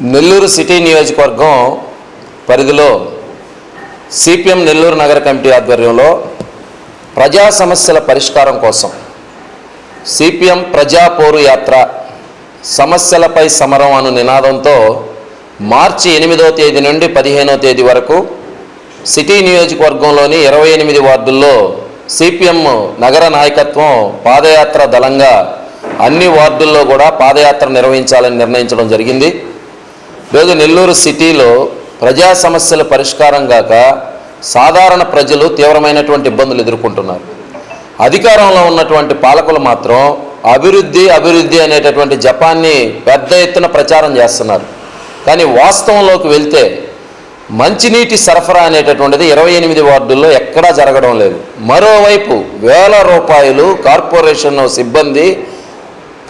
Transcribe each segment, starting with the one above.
Nellore city నియోజకవర్గం పరిధిలో CPM Nellore నగర కమిటీ ఆధ్వర్యంలో ప్రజా సమస్యల పరిష్కారం కోసం సిపిఎం ప్రజా పోరు యాత్ర సమస్యలపై సమరం అను నినాదంతో మార్చి 8వ తేదీ నుండి 15వ తేదీ వరకు సిటీ నియోజకవర్గంలోని 28 వార్డుల్లో సిపిఎం నగర నాయకత్వం పాదయాత్ర దళంగా అన్ని వార్డుల్లో కూడా పాదయాత్ర నిర్వహించాలని నిర్ణయించడం జరిగింది. ఈరోజు నెల్లూరు సిటీలో ప్రజా సమస్యల పరిష్కారం కాక సాధారణ ప్రజలు తీవ్రమైనటువంటి ఇబ్బందులు ఎదుర్కొంటున్నారు. అధికారంలో ఉన్నటువంటి పాలకులు మాత్రం అభివృద్ధి అనేటటువంటి జపాన్ని పెద్ద ఎత్తున ప్రచారం చేస్తున్నారు. కానీ వాస్తవంలోకి వెళ్తే మంచినీటి సరఫరా అనేటటువంటిది 28 వార్డుల్లో ఎక్కడా జరగడం లేదు. మరోవైపు వేల రూపాయలు కార్పొరేషన్ సిబ్బంది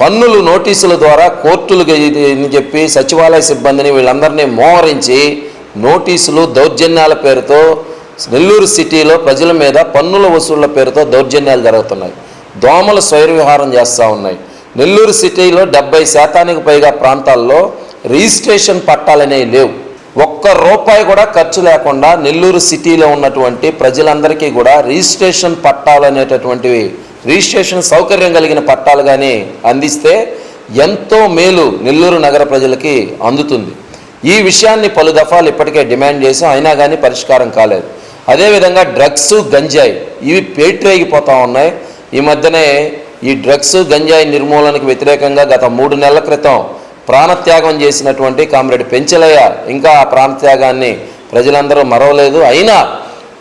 పన్నులు నోటీసుల ద్వారా కోర్టులకు అని చెప్పి సచివాలయ సిబ్బందిని వీళ్ళందరినీ మోహరించి నోటీసులు దౌర్జన్యాల పేరుతో నెల్లూరు సిటీలో ప్రజల మీద పన్నుల వసూళ్ల పేరుతో దౌర్జన్యాలు జరుగుతున్నాయి. దోమలు స్వైరవిహారం చేస్తూ ఉన్నాయి. నెల్లూరు సిటీలో 70% పైగా ప్రాంతాల్లో రిజిస్ట్రేషన్ పట్టాలనేవి లేవు. ఒక్క రూపాయి కూడా ఖర్చు లేకుండా నెల్లూరు సిటీలో ఉన్నటువంటి ప్రజలందరికీ కూడా రిజిస్ట్రేషన్ పట్టాలు అనేటటువంటివి రిజిస్ట్రేషన్ సౌకర్యం కలిగిన పట్టాలు కానీ అందిస్తే ఎంతో మేలు నెల్లూరు నగర ప్రజలకి అందుతుంది. ఈ విషయాన్ని పలు దఫాలు ఇప్పటికే డిమాండ్ చేసాం, అయినా కానీ పరిష్కారం కాలేదు. అదేవిధంగా డ్రగ్స్ గంజాయి ఇవి పేట్రేగిపోతూ ఉన్నాయి. ఈ మధ్యనే ఈ డ్రగ్స్ గంజాయి నిర్మూలనకు వ్యతిరేకంగా గత 3 నెలల క్రితం ప్రాణత్యాగం చేసినటువంటి కామ్రేడ్ పెంచలయ్య ఇంకా ఆ ప్రాణత్యాగాన్ని ప్రజలందరూ మరవలేదు. అయినా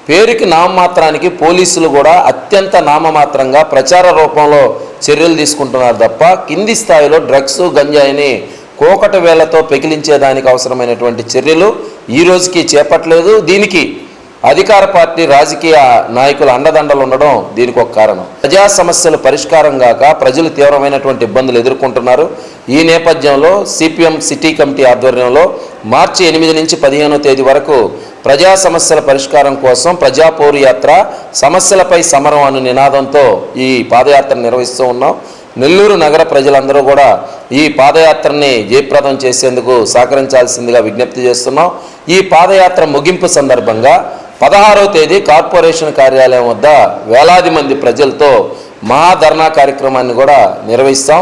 పేరుకి నామమాత్రానికి పోలీసులు కూడా అత్యంత నామమాత్రంగా ప్రచార రూపంలో చర్యలు తీసుకుంటున్నారు తప్ప కింది స్థాయిలో డ్రగ్స్ గంజాయిని కోకట వేళ్లతో పెకిలించేదానికి అవసరమైనటువంటి చర్యలు ఈ రోజుకి చేపట్టలేదు. దీనికి అధికార పార్టీ రాజకీయ నాయకుల అండదండలు ఉండడం దీనికి ఒక కారణం. ప్రజా సమస్యలు పరిష్కారం కాక ప్రజలు తీవ్రమైనటువంటి ఇబ్బందులు ఎదుర్కొంటున్నారు. ఈ నేపథ్యంలో సిపిఎం సిటీ కమిటీ ఆధ్వర్యంలో మార్చి 8 నుంచి 15వ తేదీ వరకు ప్రజా సమస్యల పరిష్కారం కోసం ప్రజా పోరు యాత్ర సమస్యలపై సమరం అను నినాదంతో ఈ పాదయాత్ర నిర్వహిస్తూ ఉన్నాం. నెల్లూరు నగర ప్రజలందరూ కూడా ఈ పాదయాత్రని జయప్రదం చేసేందుకు సహకరించాల్సిందిగా విజ్ఞప్తి చేస్తున్నాం. ఈ పాదయాత్ర ముగింపు సందర్భంగా 16వ తేదీ కార్పొరేషన్ కార్యాలయం వద్ద వేలాది మంది ప్రజలతో మహాధర్నా కార్యక్రమాన్ని కూడా నిర్వహిస్తాం.